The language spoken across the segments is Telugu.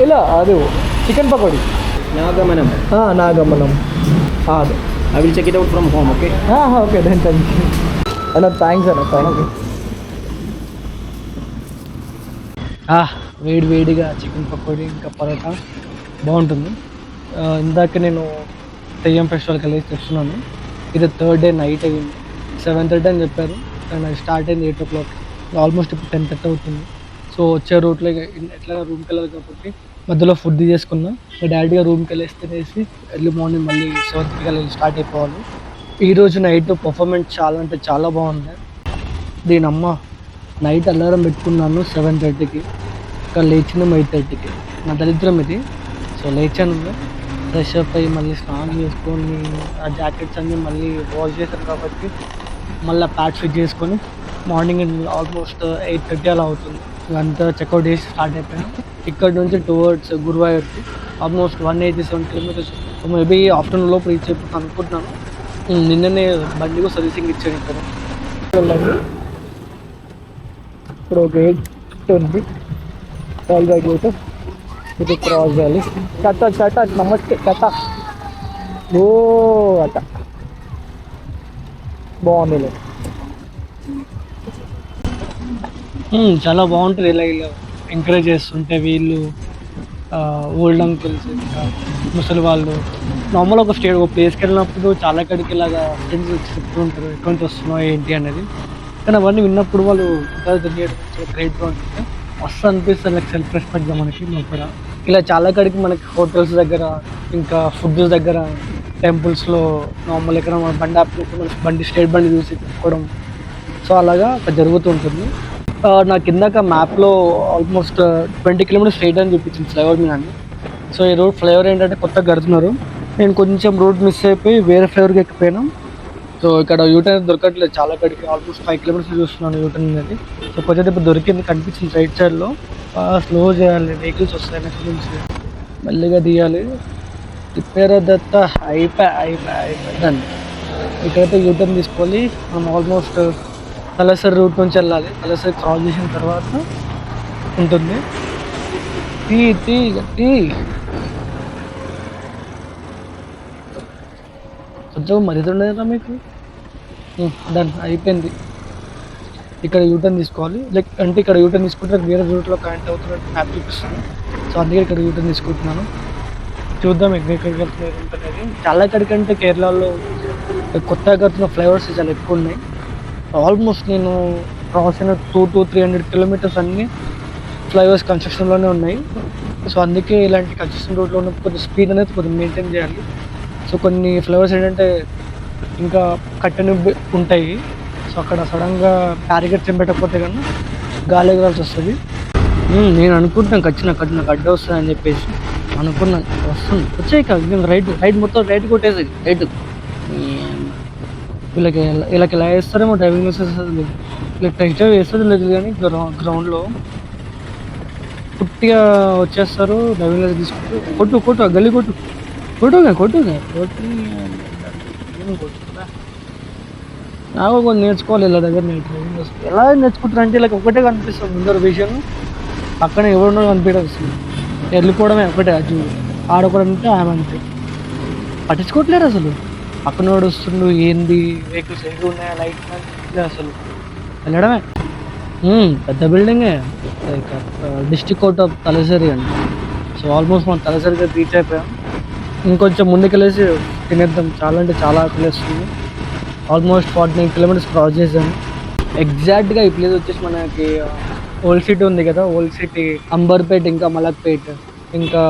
ಇಲ್ಲ ಅದು ಚಿಕನ್ ಪಕೋಡಿ Nagamanam. ನಾಗಮನಂ ಅದು I will check it out from home, okay? Okay then thank you అన్న థ్యాంక్స్ అన్న థ్యాంక్ యూ. వేడి వేడిగా చికెన్ పకోడీ ఇంకా పరోటా బాగుంటుంది. ఇందాక నేను తెయ్యం ఫెస్టివల్కి వెళ్ళి తెస్తున్నాను. ఇది థర్డ్ డే నైట్ అయ్యింది. 7:30 అని చెప్పారు కానీ అది స్టార్ట్ అయింది 8 o'clock. ఆల్మోస్ట్ ఇప్పుడు 10:30 అవుతుంది. సో వచ్చే రూట్లో ఎట్లా రూమ్కి వెళ్ళాలి కాబట్టి మధ్యలో ఫుడ్ తీసుకున్నా. మా డాడీగా రూమ్కి వెళ్ళేసి తినేసి ఎర్లీ మార్నింగ్ మళ్ళీ 7:30 వెళ్ళి స్టార్ట్ అయిపోవాలి. ఈరోజు నైట్ పర్ఫార్మెన్స్ చాలా అంటే చాలా బాగుంది. దీని అమ్మ నైట్ అలారం పెట్టుకున్నాను 7:30కి, ఇంకా లేచిన 8:30కి. నా దరిద్రం ఇది. సో లేచాను, ఫ్రెష్ అప్ అయ్యి మళ్ళీ స్నానం చేసుకొని ఆ జాకెట్స్ అన్నీ మళ్ళీ వాష్ చేశాను కాబట్టి మళ్ళీ ప్యాక్ ఫిట్ చేసుకొని మార్నింగ్ ఆల్మోస్ట్ 8:30 అలా అవుతుంది. అంతా చెక్అవుట్ చేసి స్టార్ట్ అయిపోయాను. ఇక్కడ నుంచి టువర్డ్స్ గురువాయూర్కి ఆల్మోస్ట్ 187 kilometers. మేబీ ఆఫ్టర్నూన్ లోపు రీచ్ అయిపోతాను అనుకుంటున్నాను. నిన్ననే బండికి సర్వీసింగ్ ఇచ్చాను ఇక్కడ. ఇప్పుడు గేట్ ఉంది, రైల్వే గేట్. ఇది క్రాస్ చేయాలి. చట్ట నమస్తే చట్ట. ఓ అట్ట బాగుంది. చాలా బాగుంటుంది. ఇలా ఎంకరేజ్ చేస్తుంటే వీళ్ళు ఓల్డ్ అంకుల్స్ ఇంకా ముసలి వాళ్ళు నార్మల్ ఒక ప్లేస్కి వెళ్ళినప్పుడు చాలా కడికి ఇలాగా ఫ్రెండ్స్ వచ్చి చెప్తూ ఉంటారు ఎక్కడి నుంచి వస్తున్నావు ఏంటి అనేది. కానీ అవన్నీ విన్నప్పుడు వాళ్ళు తెలియడం చాలా గ్రేట్గా ఉంటుంది. మస్తు అనిపిస్తుంది లైక్ సెల్ఫ్ రెస్పెక్ట్గా మనకి లోపల. ఇలా చాలా కడికి మనకి హోటల్స్ దగ్గర ఇంకా ఫుడ్ దగ్గర టెంపుల్స్లో నార్మల్ ఎక్కడ మన బండి ఆపినప్పుడు మన బండి స్టేట్ బండి చూసి తిప్పుకోవడం. సో అలాగా జరుగుతూ ఉంటుంది. నాకు ఇందాక మ్యాప్లో ఆల్మోస్ట్ 20 kilometers స్ట్రైట్ అని చూపించింది ఫ్లైఓవర్ మీద అని. సో ఈ రోడ్ ఫ్లైఓవర్ ఏంటంటే కొత్తగా కడుతున్నారు. నేను కొంచెం రోడ్ మిస్ అయిపోయి వేరే ఫ్లైఓవర్కి ఎక్కిపోయాను. సో ఇక్కడ యూటర్న్ దొరకట్లేదు చాలా కడికి. ఆల్మోస్ట్ 5 kilometers చూస్తున్నాను యూటర్న్ అనేది. సో కొంచెం ఇప్పుడు దొరికింది, కనిపించింది రైట్ సైడ్లో. స్లో చేయాలి, వెహికల్స్ వస్తాయి నెక్స్ట్ నుంచి, మెల్లిగా తీయాలి. రిపేర్ దత్త అయిపోయిందని ఇక్కడైతే యూటర్న్ తీసుకోవాలి. మనం ఆల్మోస్ట్ తలసరి రూట్ నుంచి వెళ్ళాలి. తలసరి క్రాస్ చేసిన తర్వాత ఉంటుంది. కొంచెం మరింత ఉండేదా మీకు. డన్ అయిపోయింది. ఇక్కడ యూటర్న్ తీసుకోవాలి. లైక్ అంటే ఇక్కడ యూటర్న్ తీసుకుంటే వేరే రూట్లో కనెక్ట్ అవుతున్నట్టు మ్యాప్ చూపిస్తుంది. సో అందుకే ఇక్కడ యూటర్న్ తీసుకుంటున్నాను. చూద్దాం ఎక్కడికి వెళ్తున్నారు ఉంటుంది. చాలా ఎక్కడికంటే కేరళలో కొత్తగా కడుతున్న ఫ్లైఓవర్స్ చాలా ఎక్కువ ఉన్నాయి. ఆల్మోస్ట్ నేను క్రాస్ అయిన 200 to 300 kilometers అన్నీ ఫ్లైఓవర్స్ కన్స్ట్రక్షన్లోనే ఉన్నాయి. సో అందుకే ఇలాంటి కన్స్ట్రక్షన్ రోడ్లో ఉన్న కొద్దిగా స్పీడ్ అనేది కొద్దిగా మెయింటైన్ చేయాలి. సో కొన్ని ఫ్లైఓవర్స్ ఏంటంటే ఇంకా కట్టెని ఉంటాయి. సో అక్కడ సడన్గా బ్యారికేడ్స్ ఏం పెట్టకపోతే కన్నా గాలి ఎగరాల్సి వస్తుంది. నేను అనుకుంటున్నాను నాకు అడ్డ వస్తుంది అని చెప్పేసి అనుకున్నాను. వస్తుంది, వచ్చాయి కాదు. నేను రైట్ మొత్తం రైట్ కొట్టేసి రైట్. వీళ్ళకి ఇలా వేస్తారేమో డ్రైవింగ్ లైసెన్స్ లేదు, ఇలా టెస్ట్ డ్రైవ్ వేస్తుంది లేదు. కానీ గ్రౌండ్లో పుట్టిగా వచ్చేస్తారు, డ్రైవింగ్ లైసెన్స్ తీసుకుంటూ కొట్టు గల్లీ కొట్టుగా నాకు కొంచెం నేర్చుకోవాలి. ఇలా దగ్గర డ్రైవింగ్ లైసెన్స్ ఎలా నేర్చుకుంటారంటే ఇలా ఒకటే కనిపిస్తుంది ముందర విషయం, పక్కన ఎవరున్నో కనిపించదు. వెళ్ళిపోవడమే ఒకటే. అది ఆడకూడదంటే ఆమె అంతే పట్టించుకోవట్లేరు అసలు. పక్కన వస్తుండు ఏంది, వెహికల్స్ ఎన్ని ఉన్నాయా, లైట్ అసలు వెళ్ళడమే. పెద్ద బిల్డింగే, లైక్ డిస్ట్రిక్ట్ కోర్ట్ ఆఫ్ తలసరి అండి. సో ఆల్మోస్ట్ మనం తలసరిగా రీచ్ అయిపోయాం. ఇంకొంచెం ముందుకెళ్ళేసి తినేద్దాం. చాలా అంటే చాలా ఆకలిస్తుంది. ఆల్మోస్ట్ 49 kilometers క్రాస్ చేసాము. ఎగ్జాక్ట్గా ఈ ప్లేస్ వచ్చేసి మనకి ఓల్డ్ సిటీ ఉంది కదా, ఓల్డ్ సిటీ, అంబర్పేట్, ఇంకా మలక్పేట్, ఇంకా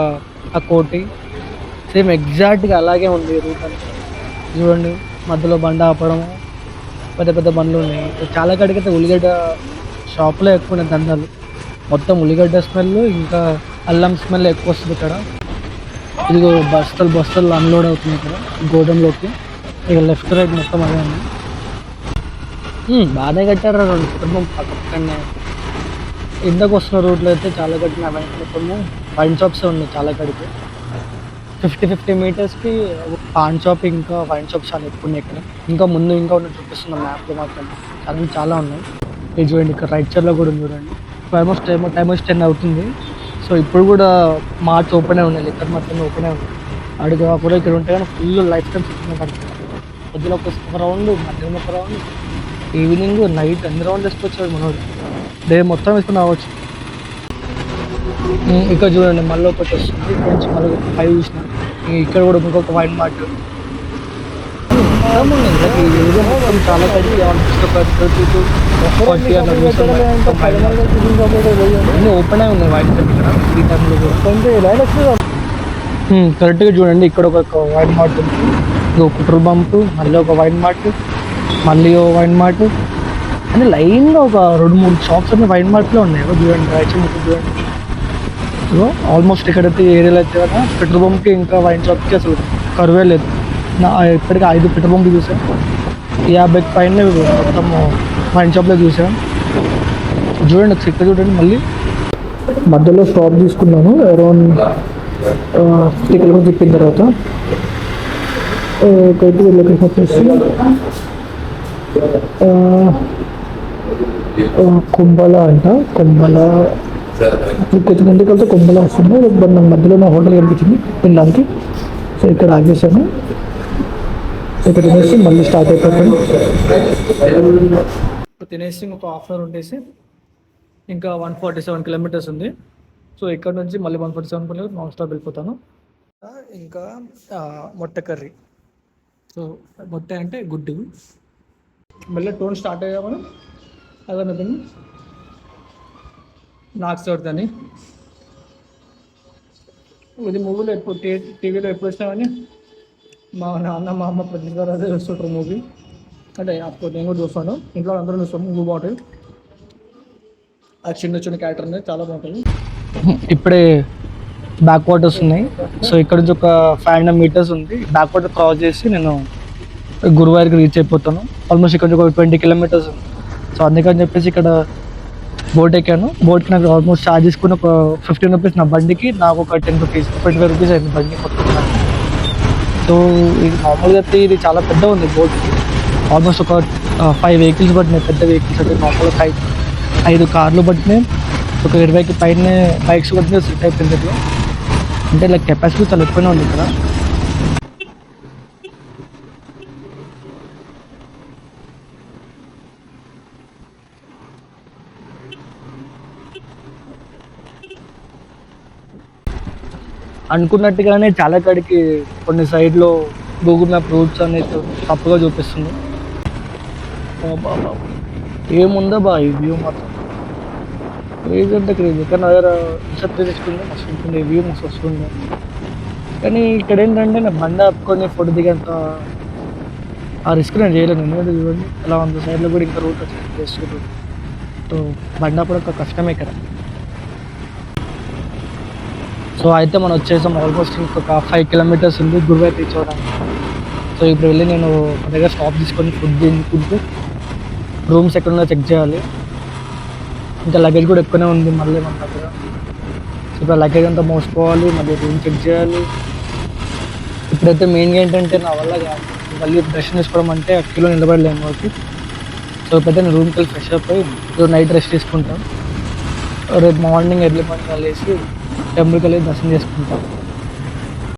ఆ కోటి, సేమ్ ఎగ్జాక్ట్గా అలాగే ఉంది రూట్ అంతా. చూడండి మధ్యలో బండ ఆపడం, పెద్ద పెద్ద బండ్లు ఉన్నాయి. చాలా కాడికైతే ఉల్లిగడ్డ షాప్లో ఎక్కువ ఉన్నాయి దందాలు. మొత్తం ఉల్లిగడ్డ స్మెల్ ఇంకా అల్లం స్మెల్ ఎక్కువ వస్తుంది ఇక్కడ. ఇదిగో బస్తలు అన్లోడ్ అవుతున్నాయి ఇక్కడ గోడంలోకి. ఇక లెఫ్ట్ రైట్ మొత్తం అదే ఉంది. బాగానే కట్టారు రెండు కుటుంబం పక్కనే. ఇంతకు వస్తున్న రూట్లో అయితే చాలా కట్టిన మొత్తము వైన్ షాప్స్ ఉన్నాయి చాలా కడికి. 50 meters పాన్ షాప్ ఇంకా వైన్ షాప్స్ చాలా ఎక్కువ ఉన్నాయి ఇక్కడ. ఇంకా ముందు ఇంకా ఉన్న చూపిస్తున్న మ్యాప్లో మాత్రం చాలా ఉన్నాయి. ఇది చూడండి, ఇక్కడ రైట్ సైడ్లో కూడా ఉంది చూడండి. ఆల్మోస్ట్ టైం 10 అవుతుంది. సో ఇప్పుడు కూడా మార్ట్స్ ఓపెనే ఉన్నాయి, లిక్కర్ మార్ట్స్ ఓపెనే ఉన్నాయి. అడిగి కాకుండా ఇక్కడ ఉంటే కానీ ఫుల్ లైఫ్ టైం సిట్టింగ్ కడుతుంది. పొద్దున ఒక రౌండ్, మధ్యాహ్నం ఒక రౌండ్, ఈవినింగ్ నైట్ అన్ని రౌండ్ వేసుకొచ్చాడు మనోడు. డే మొత్తం వేసుకుని రావచ్చు. ఇక్కడ చూడండి మళ్ళీ ఒకటి వస్తుంది. ఇక్కడ నుంచి మళ్ళీ ఒక 5 చూసిన. ఇక్కడ కూడా ఇంకొక వైన్ మార్ట్ ఈ ఏరియా మొత్తం చాలా కడిగి అన్నీ ఓపెన్ అయి ఉన్నాయి వైన్ షాప్ ఇక్కడ ఈ టైంలో కూడా. కరెక్ట్గా చూడండి ఇక్కడ ఒక వైన్ మార్ట్ ఉంది, ఒక పెట్రోల్ బంప్, మళ్ళీ ఒక వైన్ మార్ట్, మళ్ళీ ఒక వైన్ మార్ట్ అని లైన్గా ఒక 2-3 షాప్స్ అన్ని వైన్ మార్ట్లో ఉన్నాయి. చూడండి రైట్ చూడండి. సో ఆల్మోస్ట్ ఇక్కడైతే ఏరియాలో అయితే కదా పెట్రోల్ బంప్కి ఇంకా వైన్ షాప్కి అసలు కరువే లేదు. ఇప్పటికీ 5 పెట్రోల్ పంపులు చూసాను, 50 పైన మొత్తం వైన్ షాప్లో చూసాను. చూడండి ఇక్కడ చూడండి. మళ్ళీ మధ్యలో స్టాప్ తీసుకున్నాను అరౌండ్ 50 కిలోమీటర్స్ తిప్పిన తర్వాత. లొకేషన్ వచ్చేసి కుంభల అంట. కుంభల కొంచెం ముందుకు వెళ్తే కుంభల వస్తుంది. బట్ నాకు మధ్యలో నా హోటల్ కనిపించింది తినడానికి. సో ఇక్కడ ఆగేసాను. ఇక్కడ తినేసి మళ్ళీ స్టార్ట్ అయిపోతాను. తినేసి ఒక హాఫ్ అన్ అవర్ ఉండేసి ఇంకా 147 కిలోమీటర్స్ ఉంది. సో ఇక్కడ నుంచి మళ్ళీ 147 కిలోమీటర్స్ నాన్ స్టాప్ వెళ్ళిపోతాను. ఇంకా మొట్ట కర్రీ. సో మొట్ట అంటే గుడ్డు. మళ్ళీ టోన్ స్టార్ట్ అయ్యా మనం అదన్నది నాకు చదువుతాని. ఇది మూవీలో ఎప్పుడు టీవీలో ఎప్పుడు వచ్చినామని మా నాన్న మా అమ్మ ప్రతిసారి అదే చూస్తుంటారు మూవీ. అంటే అప్పుడు నేను కూడా చూస్తాను, ఇంట్లో అందరూ చూస్తాను. మూవీ బాగుంటుంది. ఆ చిన్న క్యారెక్టర్ అనేది చాలా బాగుంటుంది. ఇప్పుడే బ్యాక్ వాటర్స్ ఉన్నాయి. సో ఇక్కడ నుంచి ఒక 500 మీటర్స్ ఉంది. బ్యాక్ వాటర్ క్రాస్ చేసి నేను గురువారికి రీచ్ అయిపోతాను. ఆల్మోస్ట్ ఇక్కడ నుంచి ఒక 20 కిలోమీటర్స్ ఉంది. సో అందుకని చెప్పేసి ఇక్కడ బోట్ ఎక్కాను. బోట్కి నాకు ఆల్మోస్ట్ ఛార్జ్ తీసుకుని ఒక 15 రూపీస్ నా బండికి, నాకు ఒక 10 రూపీస్ 25 రూపీస్ అయింది బండి మొత్తం. సో ఇది మామూలుగా అయితే ఇది చాలా పెద్ద ఉంది బోట్కి. ఆల్మోస్ట్ ఒక 5 వెహికల్స్ పట్టినాయి, పెద్ద వెహికల్స్ అంటే మామూలుగా 5 కార్లు పట్టినాయి, ఒక 20కి పైన బైక్స్ పట్టినాయి. సెట్ అయిపోయింది ఇట్లా. అంటే ఇలా కెపాసిటీ చాలా ఎక్కువనే ఉంది ఇక్కడ. అనుకున్నట్టుగానే చాలా కాడికి కొన్ని సైడ్లో గూగుల్ మ్యాప్ రూట్స్ అనేది తప్పుగా చూపిస్తుంది. ఏముందో బా ఈ వ్యూ మాత్రం క్రేజీ అంటే క్రేజీ. కానీ నా దగ్గర ఇన్సెప్ట్ తీసుకుంటే మస్తు ఉంటుంది, వ్యూ మస్తు వస్తుంది. కానీ ఇక్కడ ఏంటంటే నా బండి ఆపుకొని ఫోటో దిగేంత ఆ రిస్క్ నేను చేయలేను. ఎందుకంటే చూడండి అలా 100 సైడ్లో కూడా ఇంకా రూట్ వచ్చి చేస్తుంది. సో బండి ఆపడం ఒక కష్టమే ఇక్కడ. సో అయితే మనం వచ్చేసాం. ఆల్మోస్ట్ ఇంకొక 5 కిలోమీటర్స్ ఉంది గురువాయూర్ రీచ్ అవ్వడానికి. సో ఇప్పుడు వెళ్ళి నేను ఒక దగ్గర స్టాప్ తీసుకొని ఫుడ్ తినుకుంటూ రూమ్స్ ఎక్కడున్నా చెక్ చేయాలి. ఇంకా లగేజ్ కూడా ఎక్కువనే ఉంది మళ్ళీ మన దగ్గర. సో ఇప్పుడు లగేజ్ అంతా మోసుకోవాలి, మళ్ళీ రూమ్ చెక్ చేయాలి. ఇప్పుడైతే మెయిన్గా ఏంటంటే నా వల్ల మళ్ళీ బ్రష్ చేసుకోవడం అంటే కిలో నిలబడలేము కాబట్టి. సో ఇప్పుడైతే నేను రూమ్కి వెళ్ళి ఫ్రెష్ అప్ అయ్యి నైట్ రెస్ట్ తీసుకుంటాను. రేపు మార్నింగ్ ఎర్లీ మార్నింగ్ వెళ్ళేసి టెంపుల్కి వెళ్ళి దర్శనం చేసుకుంటాం.